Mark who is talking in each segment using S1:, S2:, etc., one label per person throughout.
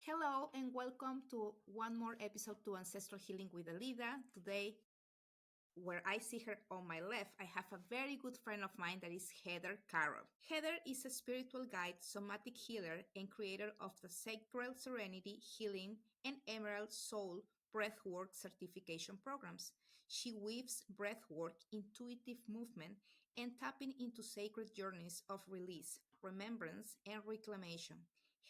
S1: Hello and welcome to one more episode to Ancestral Healing with Alida. Today, where I see her on my left, I have a very good friend of mine that is Heather Carroll. Heather is a spiritual guide, somatic healer, and creator of the Sacred Serenity Healing and Emerald Soul Breathwork certification programs. She weaves breathwork, intuitive movement, and tapping into sacred journeys of release, remembrance, and reclamation,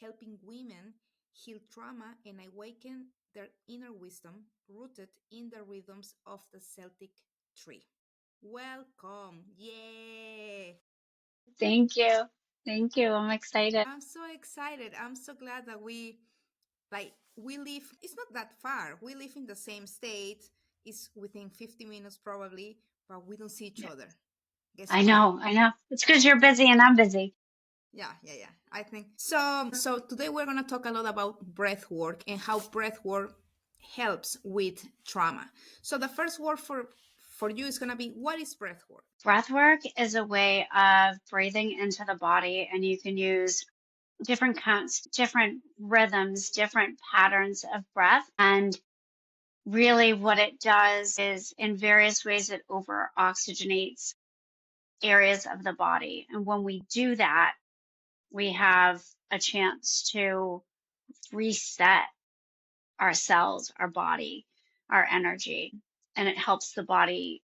S1: helping women heal trauma and awaken their inner wisdom rooted in the rhythms of the Celtic tree. Welcome. Yay.
S2: Thank you. Thank you. I'm excited.
S1: I'm so excited. I'm so glad that we live, it's not that far. We live in the same state. It's within 50 minutes probably, but we don't see each
S2: Yeah.
S1: other. Guess
S2: I
S1: why?
S2: know. I know. It's because you're busy and I'm busy.
S1: Yeah. I think so. So today we're gonna talk a lot about breath work and how breath work helps with trauma. So the first word for you is gonna be, what is breath work?
S2: Breath work is a way of breathing into the body, and you can use different counts, different rhythms, different patterns of breath. And really, what it does is in various ways, it over oxygenates areas of the body. And when we do that, we have a chance to reset our cells, our body, our energy, and it helps the body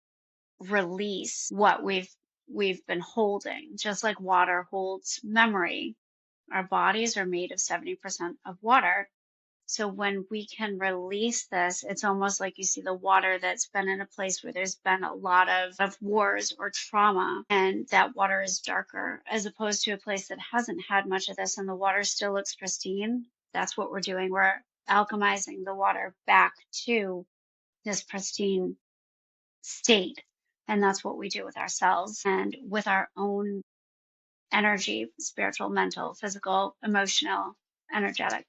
S2: release what we've been holding. Just like water holds memory, our bodies are made of 70% of water. So when we can release this, it's almost like you see the water that's been in a place where there's been a lot of wars or trauma, and that water is darker as opposed to a place that hasn't had much of this and the water still looks pristine. That's what we're doing. We're alchemizing the water back to this pristine state. And that's what we do with ourselves and with our own energy, spiritual, mental, physical, emotional, energetic.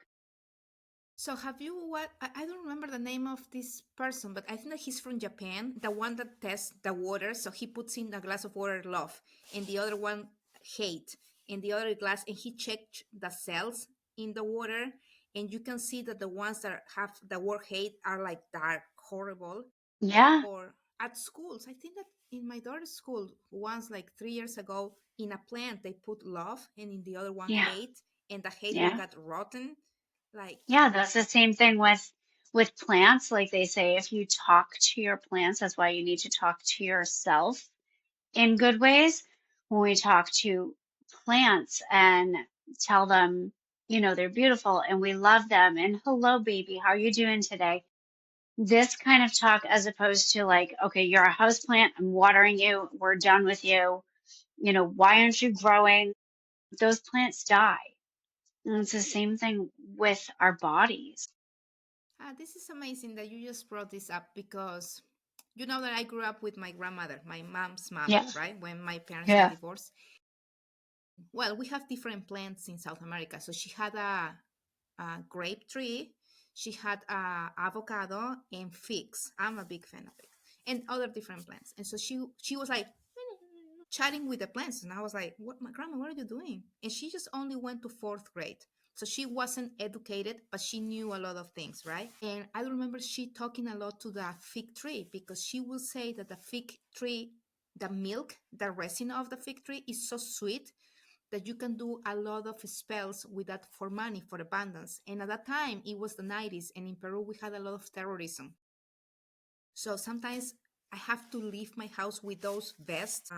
S1: So have you what I don't remember the name of this person, but I think that he's from Japan, the one that tests the water. So he puts in a glass of water love and the other one hate in the other glass, and he checked the cells in the water, and you can see that the ones that have the word hate are like dark, horrible.
S2: Yeah.
S1: Or at schools, I think that in my daughter's school once, like 3 years ago, in a plant they put love and in the other one
S2: Yeah.
S1: hate, and the hate one
S2: Yeah.
S1: got rotten. Like,
S2: Yeah. That's the same thing with plants. Like they say, if you talk to your plants, that's why you need to talk to yourself in good ways. When we talk to plants and tell them, they're beautiful and we love them and hello, baby, how are you doing today? This kind of talk as opposed to like, okay, you're a house plant, I'm watering you, we're done with you. Why aren't you growing? Those plants die. And it's the same thing with our bodies.
S1: this is amazing that you just brought this up, because you know that I grew up with my grandmother, my mom's mom,
S2: Yeah.
S1: right? When my parents got
S2: Yeah.
S1: divorced. Well, we have different plants in South America. So she had a grape tree, she had a avocado and figs. I'm a big fan of it, and other different plants. And so she was like chatting with the plants, and I was like, "What, my grandma? What are you doing?" And she just only went to fourth grade, so she wasn't educated, but she knew a lot of things, right? And I remember she talking a lot to the fig tree, because she will say that the fig tree, the milk, the resin of the fig tree is so sweet that you can do a lot of spells with that for money, for abundance. And at that time, it was the 90s, and in Peru, we had a lot of terrorism. So sometimes I have to leave my house with those vests,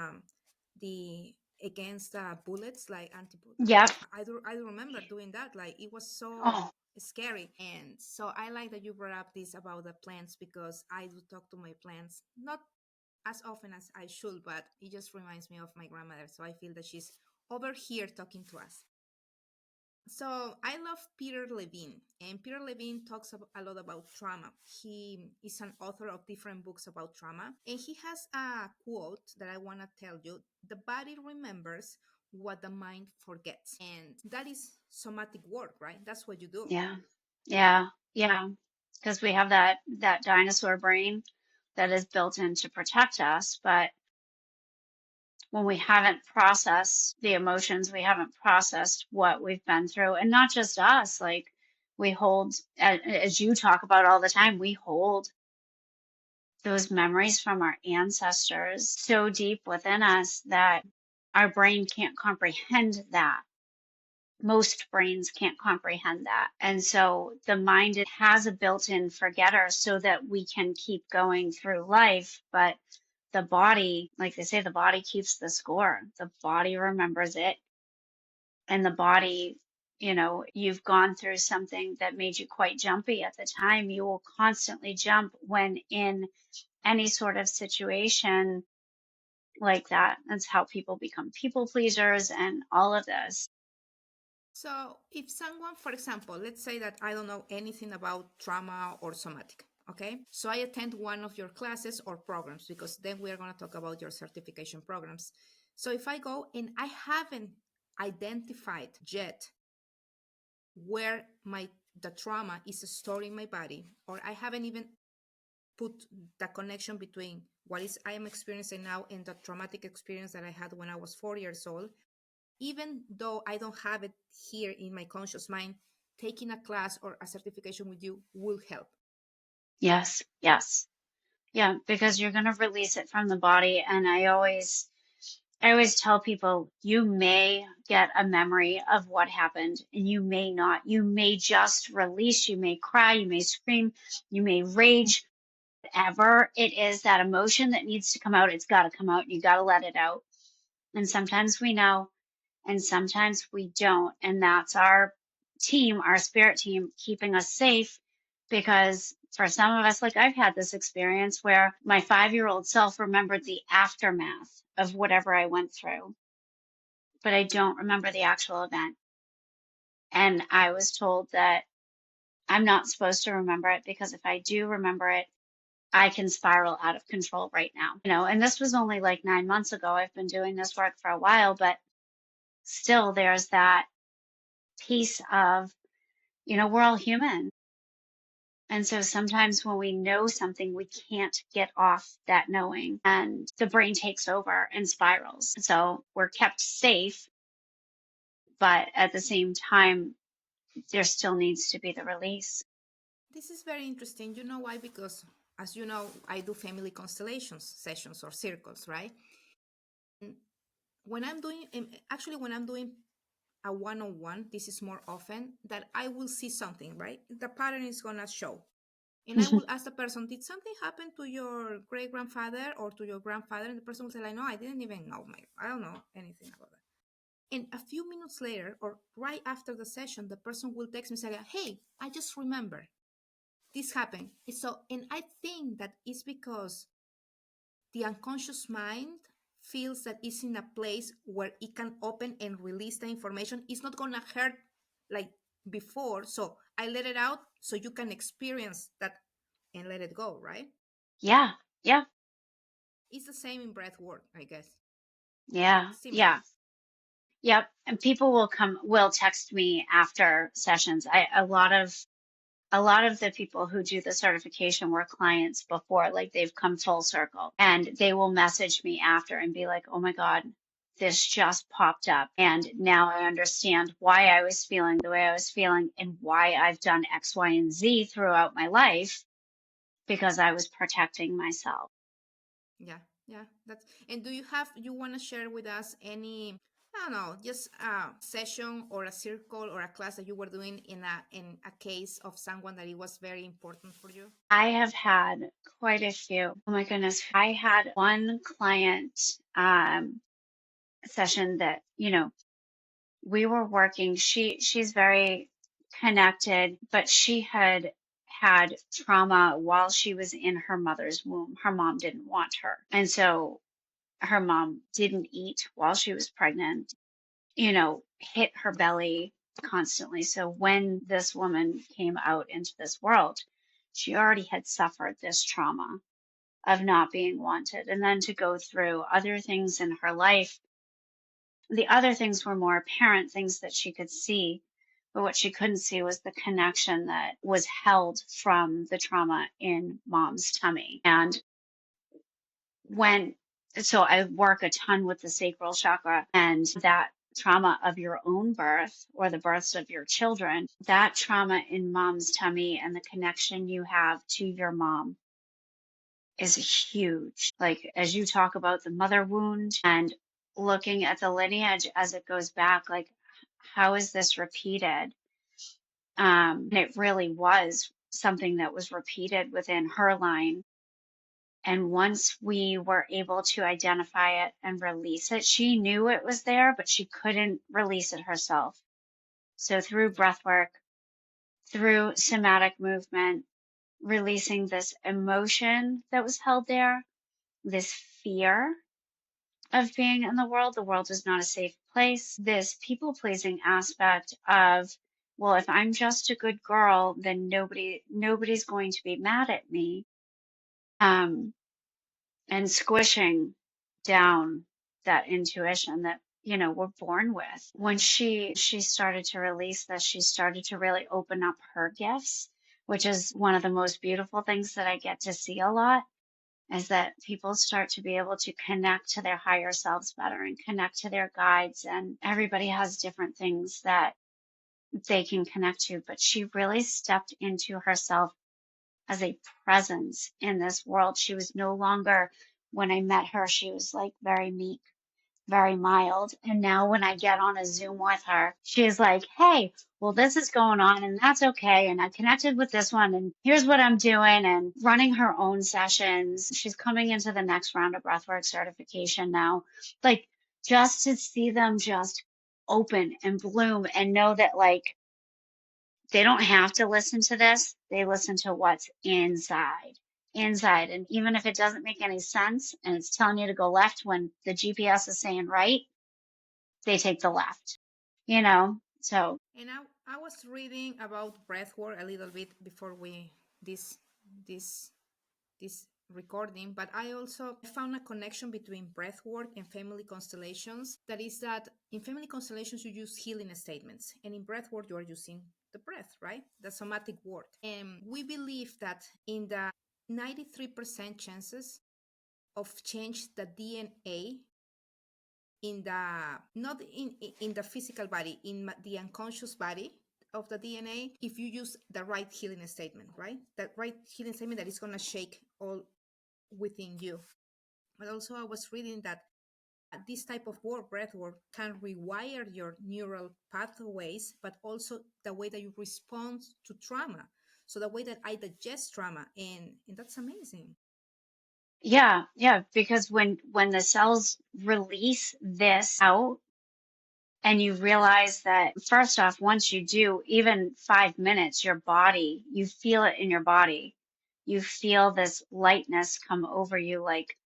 S1: the against bullets, like anti.
S2: Yep.
S1: I do remember doing that. Like, it was so
S2: Oh,
S1: scary. And so I like that you brought up this about the plants, because I do talk to my plants, not as often as I should, but it just reminds me of my grandmother. So I feel that she's over here talking to us. So I love Peter Levine, and Peter Levine talks a lot about trauma. He is an author of different books about trauma, and he has a quote that I want to tell you: "The body remembers what the mind forgets," and that is somatic work, right? That's what you do.
S2: yeah. Yeah. Yeah. Because we have that dinosaur brain that is built in to protect us, but when we haven't processed the emotions, we haven't processed what we've been through, and not just us, like We hold, as you talk about all the time, we hold those memories from our ancestors so deep within us that our brain can't comprehend that. Most brains can't comprehend that. And so the mind has a built-in forgetter so that we can keep going through life. But the body, like they say, the body keeps the score. The body remembers it. And the body, you've gone through something that made you quite jumpy at the time. You will constantly jump when in any sort of situation like that. That's how people become people pleasers and all of this.
S1: So, if someone, for example, let's say that I don't know anything about trauma or somatic, okay? So, I attend one of your classes or programs because then we are going to talk about your certification programs. So, if I go and I haven't identified yet where the trauma is stored in my body, or I haven't even put the connection between what is I am experiencing now and the traumatic experience that I had when I was 4 years old, even though I don't have it here in my conscious mind, taking a class or a certification with you will help.
S2: Yes, yes. Yeah, because you're going to release it from the body. And I always tell people you may get a memory of what happened and you may not. You may just release, you may cry, you may scream, you may rage, whatever it is, that emotion that needs to come out, it's got to come out and you got to let it out. And sometimes we know and sometimes we don't. And that's our team, our spirit team, keeping us safe. Because for some of us, like I've had this experience where my 5-year-old self remembered the aftermath of whatever I went through, but I don't remember the actual event. And I was told that I'm not supposed to remember it because if I do remember it, I can spiral out of control right now. And this was only like 9 months ago. I've been doing this work for a while, but still there's that piece of, we're all human. And so sometimes when we know something, we can't get off that knowing and the brain takes over and spirals. So we're kept safe, but at the same time, there still needs to be the release.
S1: This is very interesting. You know why? Because as you know, I do family constellations sessions or circles, right? And when I'm doing a one-on-one, this is more often that I will see something, right? The pattern is going to show. And I will ask the person, did something happen to your great grandfather or to your grandfather? And the person will say, like, no, I didn't even know. I don't know anything about that. And a few minutes later, or right after the session, the person will text me and say, hey, I just remember this happened. And I think that it's because the unconscious mind feels that it's in a place where it can open and release the information. It's not going to hurt like before. So I let it out so you can experience that and let it go, right?
S2: Yeah. Yeah.
S1: It's the same in breath work, I guess.
S2: Yeah.
S1: Similar.
S2: Yeah. Yep. And people will text me after sessions. A lot of the people who do the certification were clients before, like they've come full circle and they will message me after and be like, oh my God, this just popped up. And now I understand why I was feeling the way I was feeling and why I've done X, Y, and Z throughout my life because I was protecting myself.
S1: Yeah, yeah. That's and do you want to share with us any I don't know, just a session or a circle or a class that you were doing in a case of someone that it was very important for you?
S2: I have had quite a few. Oh my goodness. I had one client session that, we were working. She's very connected, but she had trauma while she was in her mother's womb. Her mom didn't want her. And so her mom didn't eat while she was pregnant, hit her belly constantly. So when this woman came out into this world, she already had suffered this trauma of not being wanted. And then to go through other things in her life, the other things were more apparent things that she could see, but what she couldn't see was the connection that was held from the trauma in mom's tummy. And when, so I work a ton with the sacral chakra, and that trauma of your own birth or the births of your children, that trauma in mom's tummy and the connection you have to your mom is huge. Like, as you talk about the mother wound and looking at the lineage as it goes back, like, how is this repeated? And it really was something that was repeated within her line. And once we were able to identify it and release it, she knew it was there, but she couldn't release it herself. So through
S1: Yeah.
S2: breath work, through somatic movement, releasing this emotion that was held there, this fear of being in the world is not a safe place, this people pleasing aspect of, well, if I'm just a good girl, then nobody's going to be mad at me. And squishing down that intuition that we're born with. When she started to release this, she started to really open up her gifts, which is one of the most beautiful things that I get to see a lot, is that people start to be able to connect to their higher selves better and connect to their guides, and everybody has different things that they can connect to, but she really stepped into herself as a presence in this world. She was no longer, when I met her, she was like very meek, very mild. And now when I get on a Zoom with her, she's like, hey, well, this is going on and that's okay. And I connected with this one and here's what I'm doing, and running her own sessions. She's coming into the next round of breathwork certification now. Like, just to see them just open and bloom and know that, like, they don't have to listen to this. They listen to what's inside. And even if it doesn't make any sense and it's telling you to go left when the GPS is saying right, they take the left, So
S1: And I was reading about breathwork a little bit before we this this this recording, but I also found a connection between breathwork and family constellations. That is that in family constellations you use healing statements, and in breathwork you are using the breath, right? The somatic work. And we believe that in the 93% chances of change the DNA in the not in the physical body, in the unconscious body of the DNA, if you use the right healing statement, right? That right healing statement that is going to shake all within you. But also I was reading that this type of work, breath work, can rewire your neural pathways, but also the way that you respond to trauma. So the way that I digest trauma, and that's amazing.
S2: yeah, because when the cells release this out, and you realize that, first off, once you do, even 5 minutes, your body, you feel it in your body. You feel this lightness come over you, like,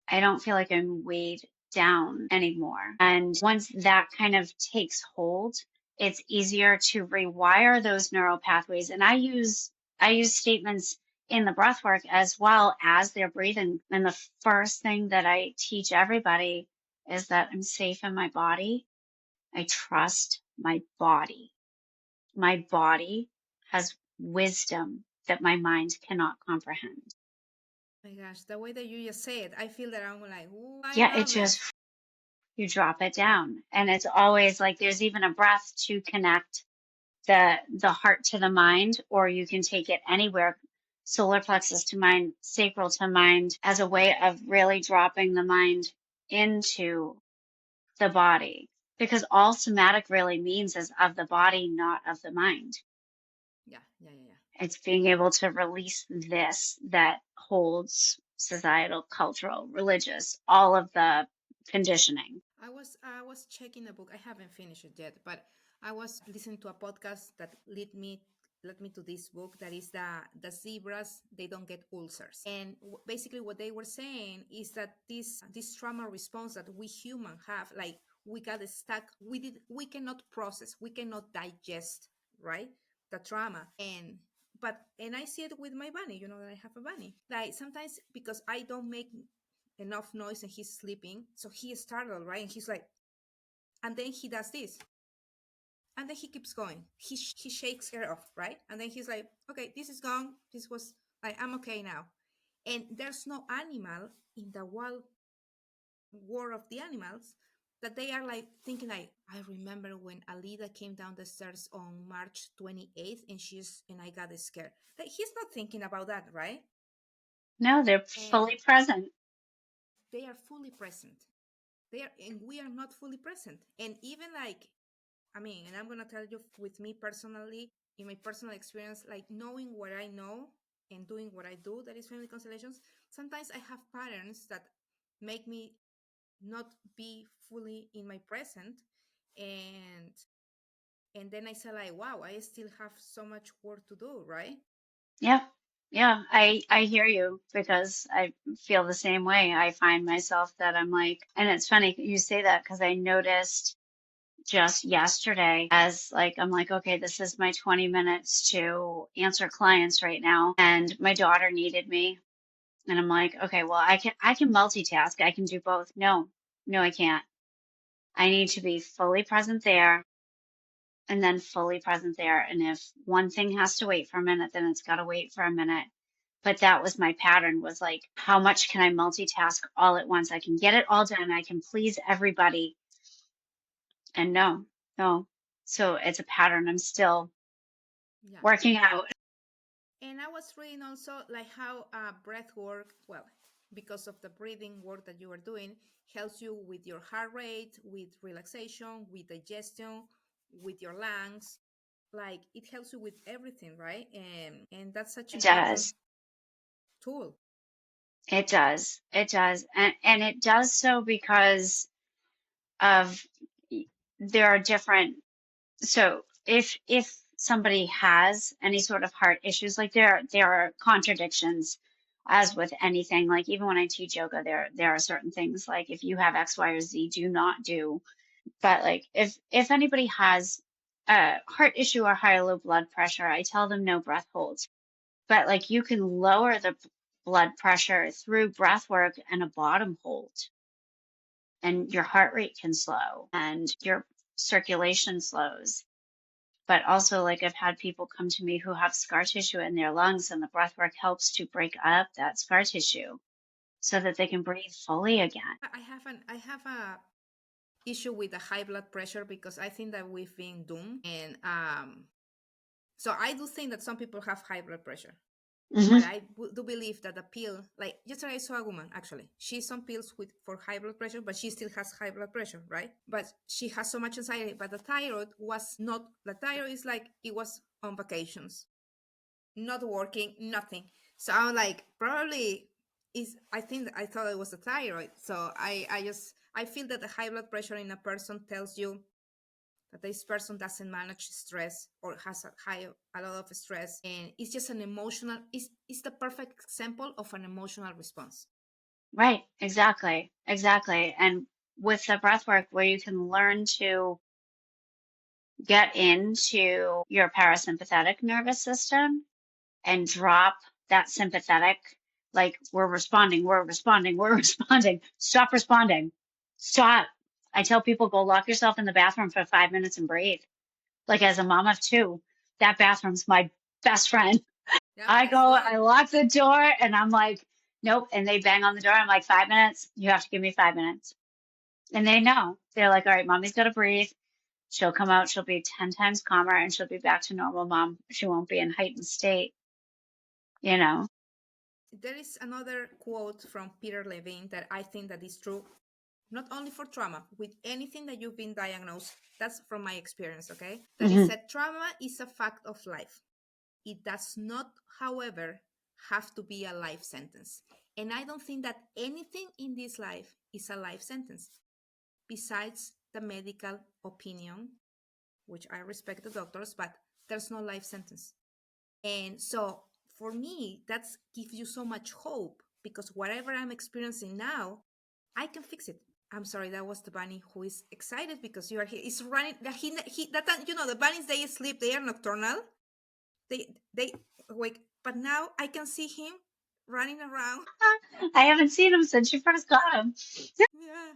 S2: I don't feel like I'm weighed down anymore. And once that kind of takes hold, it's easier to rewire those neural pathways. And I use statements in the breath work as well as they're breathing. And the first thing that I teach everybody is that I'm safe in my body. I trust my body. My body has wisdom that my mind cannot comprehend.
S1: Oh my gosh, the way that you just say it, I feel that I'm like, ooh, I
S2: Yeah, it
S1: love it.
S2: just, you drop it down. And it's always like there's even a breath to connect the heart to the mind, or you can take it anywhere, solar plexus to mind, sacral to mind, as a way of really dropping the mind into the body. Because all somatic really means is of the body, not of the mind.
S1: Yeah.
S2: It's being able to release this that holds societal, cultural, religious, all of the conditioning.
S1: I was checking a book. I haven't finished it yet, but I was listening to a podcast that led me to this book that is the zebras, they don't get ulcers. And basically what they were saying is that this trauma response that we human have, like we got stuck, we cannot process, we cannot digest, right? The trauma. And I see it with my bunny, that I have a bunny. Like sometimes because I don't make enough noise and he's sleeping, so he startled, right? And he's like, and then he does this, and then he keeps going. He shakes her off, right? And then he's like, okay, this is gone. This was like, I'm okay now. And there's no animal in the wild world of the animals that they are like thinking like, I remember when Alida came down the stairs on March 28th and I got scared. Like he's not thinking about that, right?
S2: No, they're
S1: And
S2: fully present.
S1: they are fully present. They are, and we are not fully present. And even like, I mean, and I'm gonna tell you with me personally, in my personal experience, like knowing what I know and doing what I do, that is family constellations. Sometimes I have patterns that make me not be fully in my present, and then I say like, wow, I still have so much work to do, right?
S2: Yeah. Yeah, I hear you because I feel the same way. I find myself that I'm like, and it's funny you say that because I noticed just yesterday as like I'm like, okay, this is my 20 minutes to answer clients right now, and my daughter needed me, and I'm like, okay, well, I can multitask. I can do both. No, no, I can't. I need to be fully present there and then fully present there. And if one thing has to wait for a minute, then it's got to wait for a minute. But that was my pattern, was like, how much can I multitask all at once? I can get it all done. I can please everybody. And no, no. So it's a pattern I'm still
S1: Yeah.
S2: working out.
S1: And I was reading also like how breath work, well, because of the breathing work that you are doing, helps you with your heart rate, with relaxation, with digestion, with your lungs. Like it helps you with everything, right? And that's such
S2: It
S1: important
S2: does.
S1: tool.
S2: It does. It does. And it does so because of there are different, so if somebody has any sort of heart issues, like there are contradictions as with anything. Like even when I teach yoga, there are certain things like if you have X, Y, or Z, do not do. But like if anybody has a heart issue or high or low blood pressure, I tell them no breath holds. But like you can lower the blood pressure through breath work and a bottom hold, and your heart rate can slow and your circulation slows. But also, like, I've had people come to me who have scar tissue in their lungs, and the breath work helps to break up that scar tissue so that they can breathe fully again.
S1: I have a issue with the high blood pressure because I think that we've been doomed. And so I do think that some people have high blood pressure. But
S2: Hmm.
S1: do believe that the pill, like yesterday I saw a woman actually, she's on pills with for high blood pressure, but she still has high blood pressure, right? But she has so much anxiety. But the thyroid was not. The thyroid is like it was on vacations, not working, nothing. So I'm like, probably is. I think I thought it was the thyroid. So I feel that the high blood pressure in a person tells you that this person doesn't manage stress or has a lot of stress, and it's just an emotional, it's the perfect example of an emotional response.
S2: Right, exactly, exactly. And with the breath work, where you can learn to get into your parasympathetic nervous system and drop that sympathetic, like we're responding, we're responding. Stop responding. Stop. I tell people, go lock yourself in the bathroom for 5 minutes and breathe. Like as a mom of two, that bathroom's my best friend.
S1: Yeah,
S2: I
S1: that's
S2: go,
S1: good.
S2: I lock the door and I'm like, nope. And they bang on the door. I'm like, 5 minutes. You have to give me 5 minutes. And they know. They're like, all right, mommy's got to breathe. She'll come out. She'll be 10 times calmer and she'll be back to normal, mom. She won't be in heightened state, you know?
S1: There is another quote from Peter Levine that I think that is true, not only for trauma, with anything that you've been diagnosed. That's from my experience, okay? That is
S2: Hmm.
S1: said, trauma is a fact of life. It does not, however, have to be a life sentence. And I don't think that anything in this life is a life sentence, besides the medical opinion, which I respect the doctors, but there's no life sentence. And so for me, that gives you so much hope because whatever I'm experiencing now, I can fix it. I'm sorry, that was the bunny who is excited because you are here. It's running. The bunnies, they sleep. They are nocturnal. They wake, but now I can see him running around.
S2: I haven't seen him since you first got him.
S1: Yeah.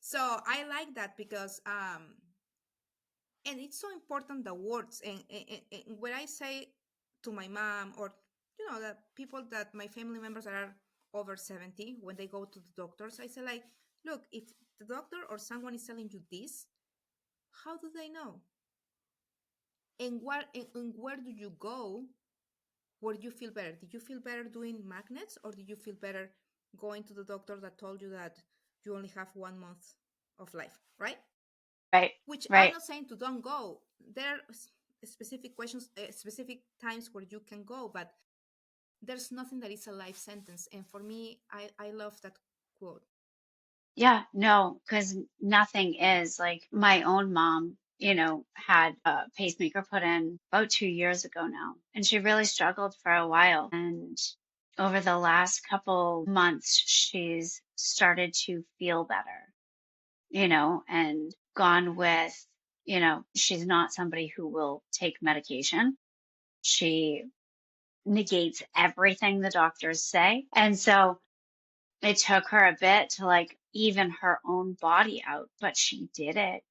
S1: So I like that because and it's so important the words and when I say to my mom or the people that my family members that are over 70 when they go to the doctors, I say like, look, if the doctor or someone is telling you this, how do they know? And where do you go where you feel better? Did you feel better doing magnets, or did you feel better going to the doctor that told you that you only have 1 month of life, right?
S2: Right.
S1: Which I'm
S2: Right.
S1: not saying to don't go. There are specific questions, specific times where you can go, but there's nothing that is a life sentence. And for me, I love that quote.
S2: Yeah, no, because nothing is like my own mom, had a pacemaker put in about 2 years ago now, and she really struggled for a while. And over the last couple months, she's started to feel better, and gone with, she's not somebody who will take medication. She negates everything the doctors say. And so it took her a bit to like even her own body out, but she did it.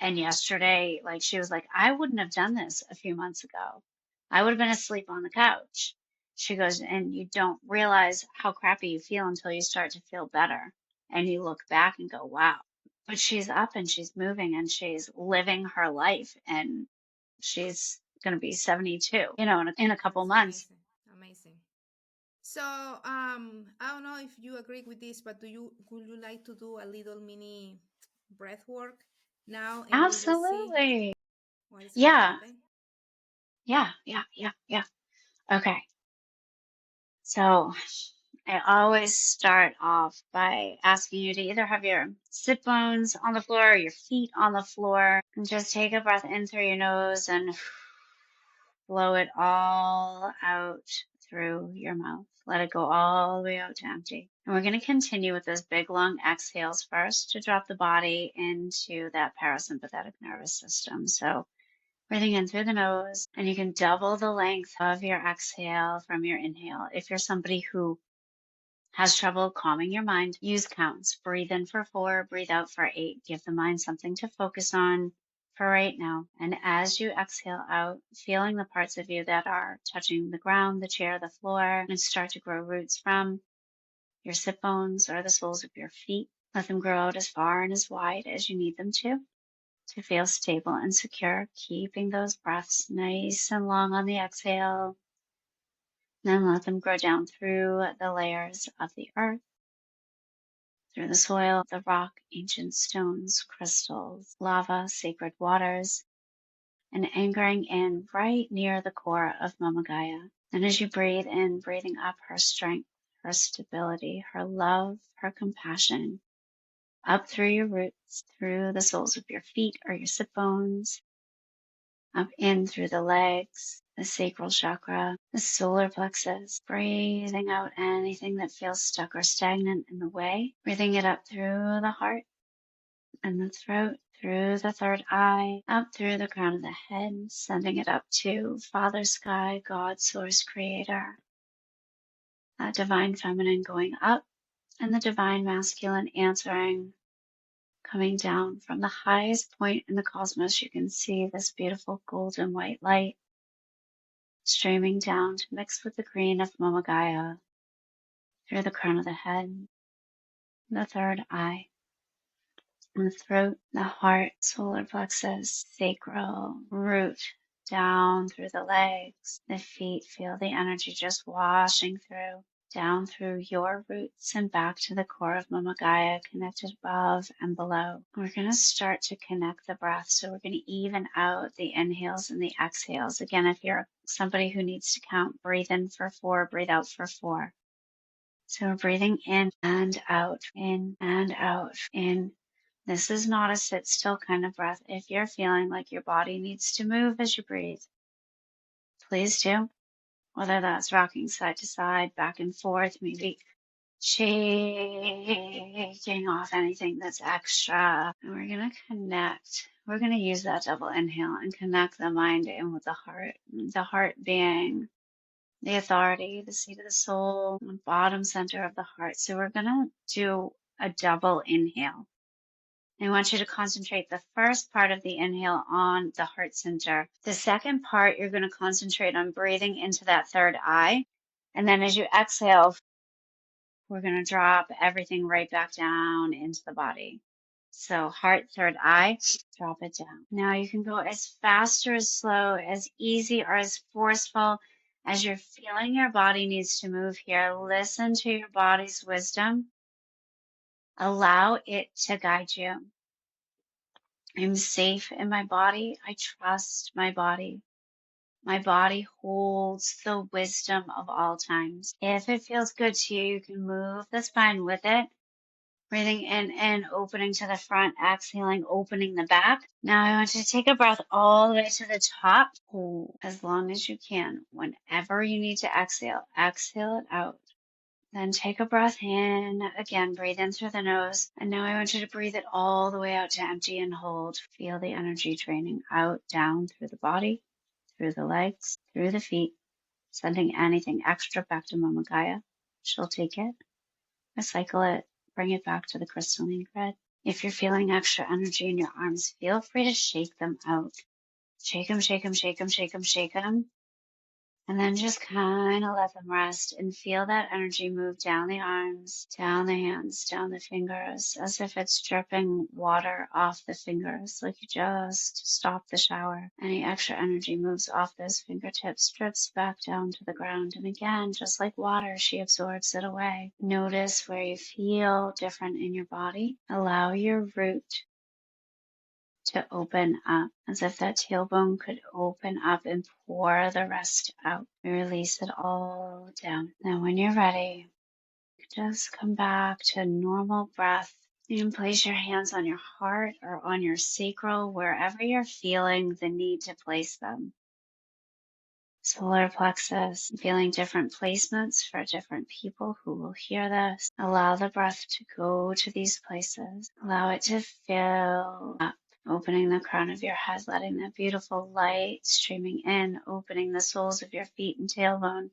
S2: And yesterday, like she was like, I wouldn't have done this a few months ago. I would have been asleep on the couch. She goes, and you don't realize how crappy you feel until you start to feel better. And you look back and go, wow. But she's up and she's moving and she's living her life. And she's going to be 72, in a couple
S1: That's
S2: months.
S1: amazing. Amazing. So, I don't know if you agree with this, but would you like to do a little mini breath work now, and we will see
S2: Absolutely.
S1: what is gonna
S2: Yeah.
S1: happen?
S2: Yeah. Yeah. Yeah. Yeah. Okay. So I always start off by asking you to either have your sit bones on the floor or your feet on the floor, and just take a breath in through your nose and blow it all out through your mouth. Let it go all the way out to empty. And we're going to continue with those big long exhales first to drop the body into that parasympathetic nervous system. So breathing in through the nose, and you can double the length of your exhale from your inhale. If you're somebody who has trouble calming your mind, use counts. Breathe in for 4, breathe out for 8. Give the mind something to focus on for right now. And as you exhale out, feeling the parts of you that are touching the ground, the chair, the floor, and start to grow roots from your sit bones or the soles of your feet. Let them grow out as far and as wide as you need them to feel stable and secure, keeping those breaths nice and long on the exhale. Then let them grow down through the layers of the earth, through the soil, the rock, ancient stones, crystals, lava, sacred waters, and anchoring in right near the core of Mama Gaia. And as you breathe in, breathing up her strength, her stability, her love, her compassion, up through your roots, through the soles of your feet or your sit bones, up in through the legs, the sacral chakra, the solar plexus, breathing out anything that feels stuck or stagnant in the way, breathing it up through the heart and the throat, through the third eye, up through the crown of the head, sending it up to Father Sky, God, Source, Creator, that divine feminine going up, and the divine masculine answering, coming down from the highest point in the cosmos. You can see this beautiful golden white light streaming down to mix with the green of Mama Gaia through the crown of the head, the third eye, the throat, the heart, solar plexus, sacral, root, down through the legs, the feet. Feel the energy just washing through, down through your roots and back to the core of Mama Gaia, connected above and below. We're going to start to connect the breath. So we're going to even out the inhales and the exhales. Again, if you're somebody who needs to count, breathe in for 4, breathe out for 4. So we're breathing in and out, in and out, in. This is not a sit still kind of breath. If you're feeling like your body needs to move as you breathe, please do. Whether that's rocking side to side, back and forth, maybe shaking off anything that's extra. And we're going to connect. We're going to use that double inhale and connect the mind in with the heart being the authority, the seat of the soul, the bottom center of the heart. So we're going to do a double inhale. I want you to concentrate the first part of the inhale on the heart center. The second part, you're going to concentrate on breathing into that third eye. And then as you exhale, we're going to drop everything right back down into the body. So heart, third eye, drop it down. Now you can go as fast or as slow, as easy or as forceful as you're feeling your body needs to move here. Listen to your body's wisdom. Allow it to guide you. I'm safe in my body. I trust my body. My body holds the wisdom of all times. If it feels good to you, you can move the spine with it. Breathing in and opening to the front, exhaling, opening the back. Now I want you to take a breath all the way to the top. Hold as long as you can. Whenever you need to exhale, exhale it out. Then take a breath in. Again, breathe in through the nose. And now I want you to breathe it all the way out to empty and hold. Feel the energy draining out, down through the body, through the legs, through the feet, sending anything extra back to Mama Gaia. She'll take it, recycle it, bring it back to the crystalline grid. If you're feeling extra energy in your arms, feel free to shake them out. Shake them, shake them, shake them, shake them, shake them. And then just kind of let them rest and feel that energy move down the arms, down the hands, down the fingers, as if it's dripping water off the fingers, like you just stopped the shower. Any extra energy moves off those fingertips, drips back down to the ground. And again, just like water, she absorbs it away. Notice where you feel different in your body. Allow your root to open up, as if that tailbone could open up and pour the rest out. Release it all down. Now, when you're ready, just come back to normal breath. You can place your hands on your heart or on your sacral, wherever you're feeling the need to place them. Solar plexus, feeling different placements for different people who will hear this. Allow the breath to go to these places. Allow it to fill up, opening the crown of your head, letting that beautiful light streaming in, opening the soles of your feet and tailbone,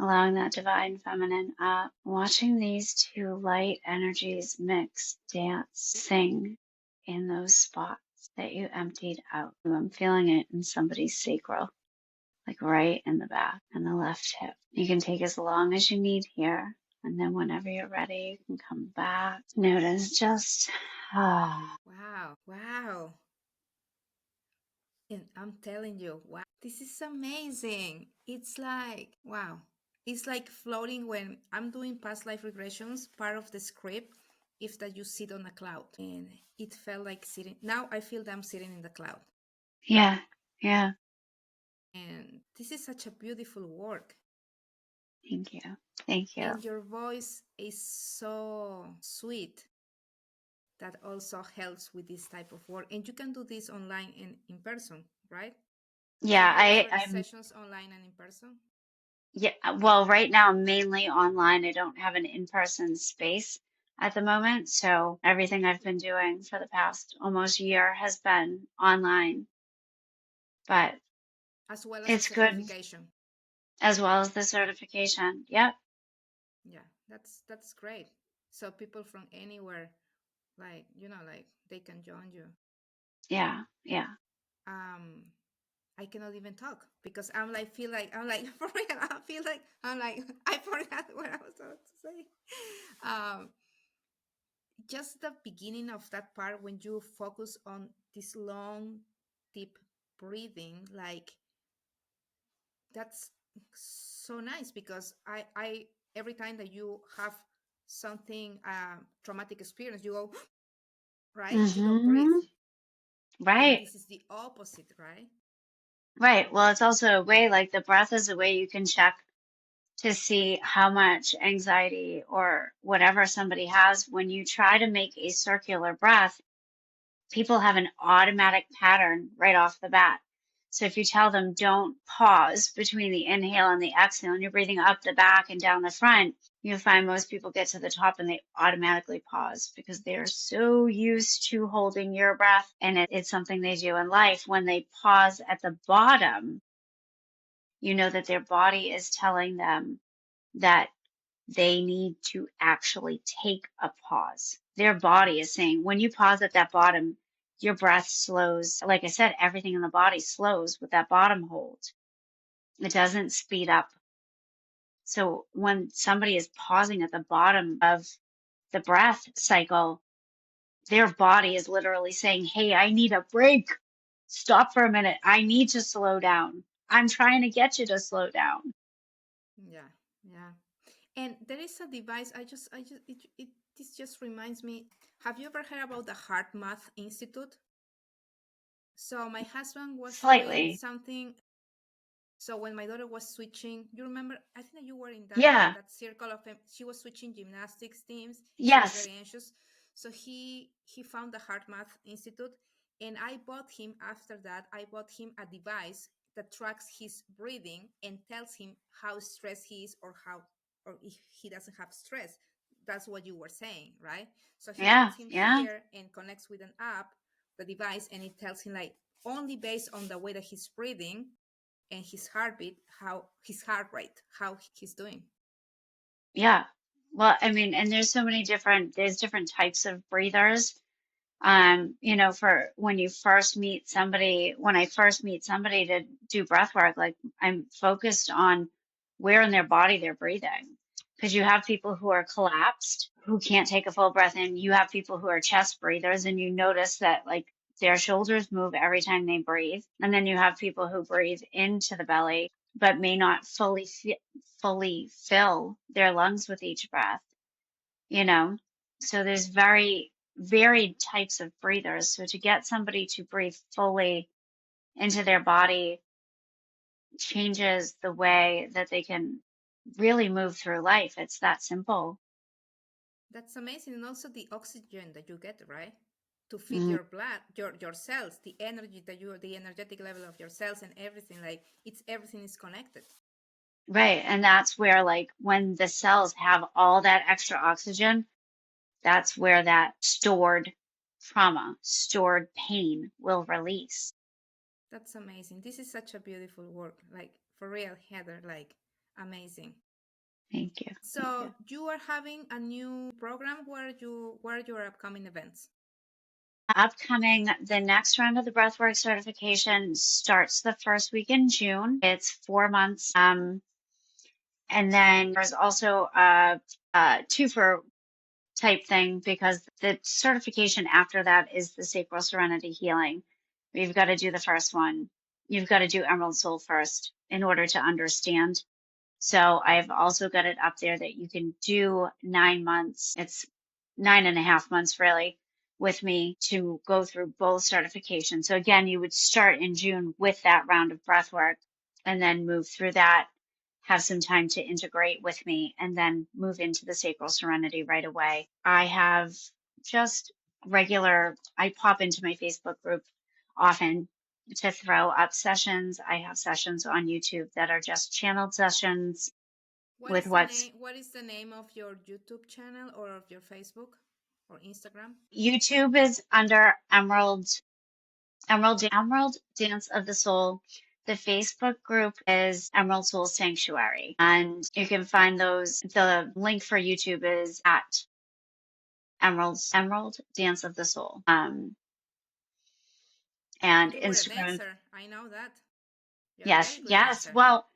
S2: allowing that divine feminine up, watching these two light energies mix, dance, sing in those spots that you emptied out. I'm feeling it in somebody's sacral, like right in the back and the left hip. You can take as long as you need here. And then whenever you're ready, you can come back. Notice just,
S1: Wow. Wow. And I'm telling you, wow, this is amazing. It's like, wow. It's like floating when I'm doing past life regressions. Part of the script is that you sit on a cloud. And it felt like sitting. Now I feel that I'm sitting in the cloud.
S2: yeah, yeah.
S1: And this is such a beautiful work.
S2: Thank you. Thank you.
S1: And your voice is so sweet. That also helps with this type of work. And you can do this online and in person, right? So
S2: Yeah,
S1: you offer
S2: I'm,
S1: sessions online and in person?
S2: yeah, well, right now, I'm mainly online. I don't have an in-person space at the moment. So everything I've been doing for the past almost year has been online, but
S1: As well as the
S2: it's good
S1: certification.
S2: as well as the certification. Yep.
S1: Yeah, that's great. So people from anywhere, like, like they can join you.
S2: Yeah. Yeah.
S1: Um, I cannot even talk because I'm like for real. I feel like I'm like I forgot what I was about to say. Um, just the beginning of that part when you focus on this long, deep breathing, like that's so nice because I every time that you have something traumatic experience, you go right, you don't breathe,
S2: Mm-hmm.
S1: and
S2: Right.
S1: this is the opposite, right?
S2: Right. Well, it's also a way, like the breath is a way you can check to see how much anxiety or whatever somebody has. When you try to make a circular breath, people have an automatic pattern right off the bat. So if you tell them don't pause between the inhale and the exhale, and you're breathing up the back and down the front, you'll find most people get to the top and they automatically pause because they're so used to holding your breath. And it's something they do in life. When they pause at the bottom, you know that their body is telling them that they need to actually take a pause. Their body is saying, when you pause at that bottom, your breath slows. Like I said, everything in the body slows with that bottom hold. It doesn't speed up. So when somebody is pausing at the bottom of the breath cycle, their body is literally saying, hey, I need a break. Stop for a minute. I need to slow down. I'm trying to get you to slow down.
S1: Yeah, yeah. And there is a device. This just reminds me. Have you ever heard about the Heart Math Institute? So my husband was doing
S2: Slightly.
S1: something. So when my daughter was switching, you remember? I think that you were in
S2: Yeah.
S1: that circle of them. She was switching gymnastics teams. She was
S2: Yes.
S1: very anxious. So he found the Heart Math Institute, and I bought him after that. I bought him a device that tracks his breathing and tells him how stressed he is, or if he doesn't have stress. That's what you were saying, right? So he
S2: Yeah.
S1: puts him
S2: Yeah.
S1: here and connects with an app, the device, and it tells him like only based on the way that he's breathing and his heartbeat, how his heart rate, how he's doing.
S2: Yeah. Well, I mean, and there's different types of breathers. For when you first meet somebody, when I first meet somebody to do breath work, like I'm focused on where in their body they're breathing. Because you have people who are collapsed, who can't take a full breath in. You have people who are chest breathers, and you notice that like their shoulders move every time they breathe. And then you have people who breathe into the belly, but may not fully fill their lungs with each breath, you know? So there's very varied types of breathers. So to get somebody to breathe fully into their body changes the way that they can really move through life. It's that simple.
S1: That's amazing. And also the oxygen that you get, right? To feed
S2: Mhm.
S1: your blood, your cells, the energy that the energetic level of your cells and everything, like everything is connected.
S2: Right. And that's where, like, when the cells have all that extra oxygen, that's where that stored trauma, stored pain will release.
S1: That's amazing. This is such a beautiful work. Like for real, Heather, like amazing.
S2: Thank you. Thank you.
S1: So you are having a new program where your upcoming events.
S2: Upcoming, the next round of the breathwork certification starts the first week in June. It's 4 months. And then there's also a two for type thing because the certification after that is the sacral serenity healing. You've got to do the first one. You've got to do Emerald Soul first in order to understand. So I've also got it up there that you can do 9 months. It's 9.5 months really with me to go through both certifications. So again, you would start in June with that round of breath work and then move through that, have some time to integrate with me, and then move into the sacral serenity right away. I have just I pop into my Facebook group often to throw up sessions. I have sessions on YouTube that are just channeled sessions with what's
S1: What is the name of your YouTube channel or of your Facebook or Instagram?
S2: YouTube is under Emerald Dance of the Soul. The Facebook group is Emerald Soul Sanctuary, and you can find those. The link for YouTube is at Emerald Dance of the Soul. And
S1: You were a
S2: Instagram,
S1: dancer. I know that. You're a
S2: yes,
S1: very good
S2: yes.
S1: dancer.
S2: Well,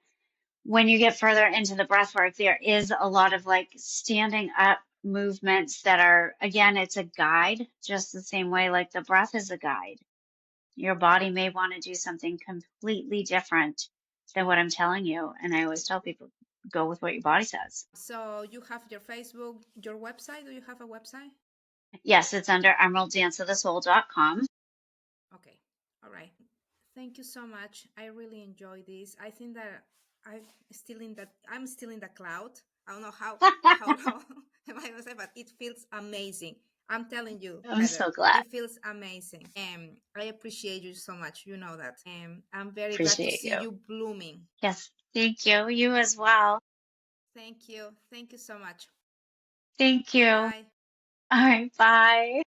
S2: when you get further into the breath work, there is a lot of like standing up movements that are, again, it's a guide, just the same way like the breath is a guide. Your body may want to do something completely different than what I'm telling you. And I always tell people, go with what your body says.
S1: So you have your Facebook, your website. Do you have a website?
S2: Yes, it's under emeralddanceofthesoul.com.
S1: Okay. All right. Thank you so much. I really enjoy this. I think that I'm still in the cloud. I don't know how long am I gonna say, but it feels amazing. I'm telling you,
S2: I'm
S1: Heather,
S2: so glad.
S1: it feels amazing. I appreciate you so much. You know that. I'm very glad to
S2: Appreciate
S1: see
S2: you.
S1: you blooming.
S2: Yes, thank you. You as well.
S1: Thank you. Thank you so much.
S2: Thank you. All
S1: Bye.
S2: right, bye.